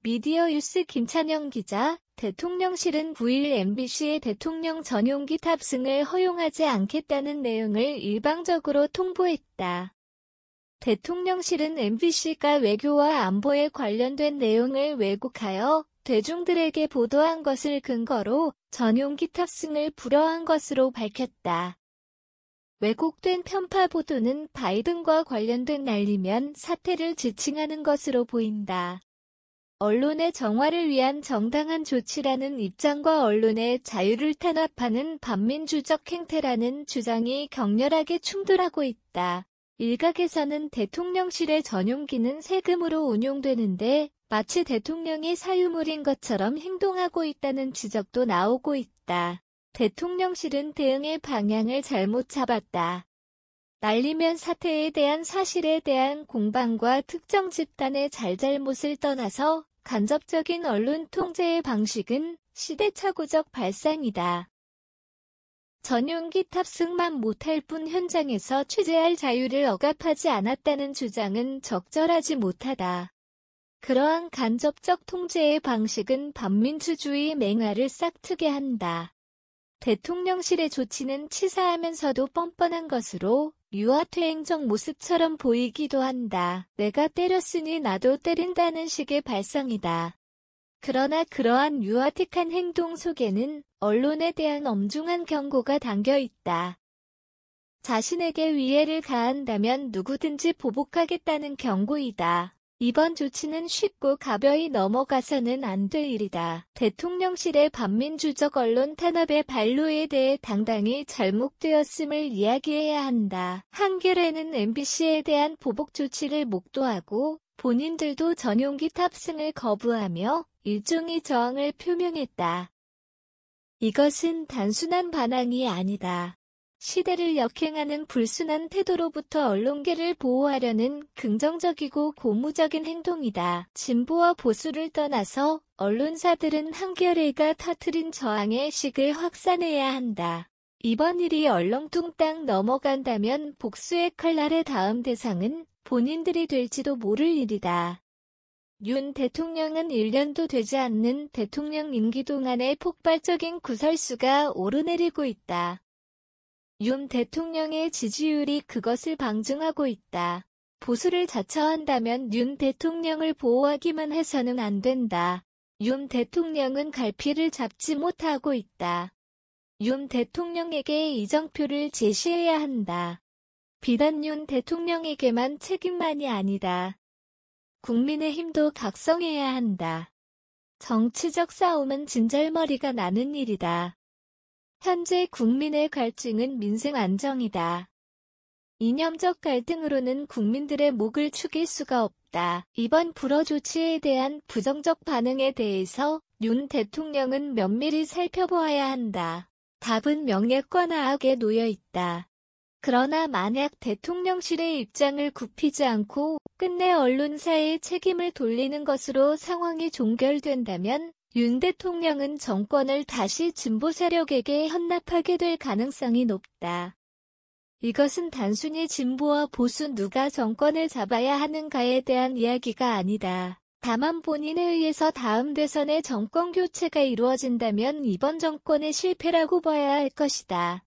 미디어유스 김찬영 기자, 대통령실은 9일 MBC의 대통령 전용기 탑승을 허용하지 않겠다는 내용을 일방적으로 통보했다. 대통령실은 MBC가 외교와 안보에 관련된 내용을 왜곡하여 대중들에게 보도한 것을 근거로 전용기 탑승을 불허한 것으로 밝혔다. 왜곡된 편파 보도는 바이든과 관련된 난리면 사태를 지칭하는 것으로 보인다. 언론의 정화를 위한 정당한 조치라는 입장과 언론의 자유를 탄압하는 반민주적 행태라는 주장이 격렬하게 충돌하고 있다. 일각에서는 대통령실의 전용기는 세금으로 운용되는데 마치 대통령이 사유물인 것처럼 행동하고 있다는 지적도 나오고 있다. 대통령실은 대응의 방향을 잘못 잡았다. 날리면 사태에 대한 사실에 대한 공방과 특정 집단의 잘잘못을 떠나서 간접적인 언론 통제의 방식은 시대착오적 발상이다. 전용기 탑승만 못할 뿐 현장에서 취재할 자유를 억압하지 않았다는 주장은 적절하지 못하다. 그러한 간접적 통제의 방식은 반민주주의 맹화를 싹트게 한다. 대통령실의 조치는 치사하면서도 뻔뻔한 것으로 유아퇴행적 모습처럼 보이기도 한다. 내가 때렸으니 나도 때린다는 식의 발상이다. 그러나 그러한 유아틱한 행동 속에는 언론에 대한 엄중한 경고가 담겨 있다. 자신에게 위해를 가한다면 누구든지 보복하겠다는 경고이다. 이번 조치는 쉽고 가벼이 넘어가서는 안 될 일이다. 대통령실의 반민주적 언론 탄압의 발로에 대해 당당히 잘못되었음을 이야기해야 한다. 한겨레는 MBC에 대한 보복 조치를 목도하고 본인들도 전용기 탑승을 거부하며 일종의 저항을 표명했다. 이것은 단순한 반항이 아니다. 시대를 역행하는 불순한 태도로부터 언론계를 보호하려는 긍정적이고 고무적인 행동이다. 진보와 보수를 떠나서 언론사들은 한겨레가 터뜨린 저항의 식을 확산해야 한다. 이번 일이 얼렁뚱땅 넘어간다면 복수의 칼날의 다음 대상은 본인들이 될지도 모를 일이다. 윤 대통령은 1년도 되지 않는 대통령 임기 동안의 폭발적인 구설수가 오르내리고 있다. 윤 대통령의 지지율이 그것을 방증하고 있다. 보수를 자처한다면 윤 대통령을 보호하기만 해서는 안 된다. 윤 대통령은 갈피를 잡지 못하고 있다. 윤 대통령에게 이정표를 제시해야 한다. 비단 윤 대통령에게만 책임만이 아니다. 국민의힘도 각성해야 한다. 정치적 싸움은 진절머리가 나는 일이다. 현재 국민의 갈증은 민생 안정이다. 이념적 갈등으로는 국민들의 목을 축일 수가 없다. 이번 불허 조치에 대한 부정적 반응에 대해서 윤 대통령은 면밀히 살펴보아야 한다. 답은 명예권 하악에 놓여 있다. 그러나 만약 대통령실의 입장을 굽히지 않고 끝내 언론사의 책임을 돌리는 것으로 상황이 종결된다면 윤 대통령은 정권을 다시 진보 세력에게 헌납하게 될 가능성이 높다. 이것은 단순히 진보와 보수 누가 정권을 잡아야 하는가에 대한 이야기가 아니다. 다만 본인에 의해서 다음 대선에 정권 교체가 이루어진다면 이번 정권의 실패라고 봐야 할 것이다.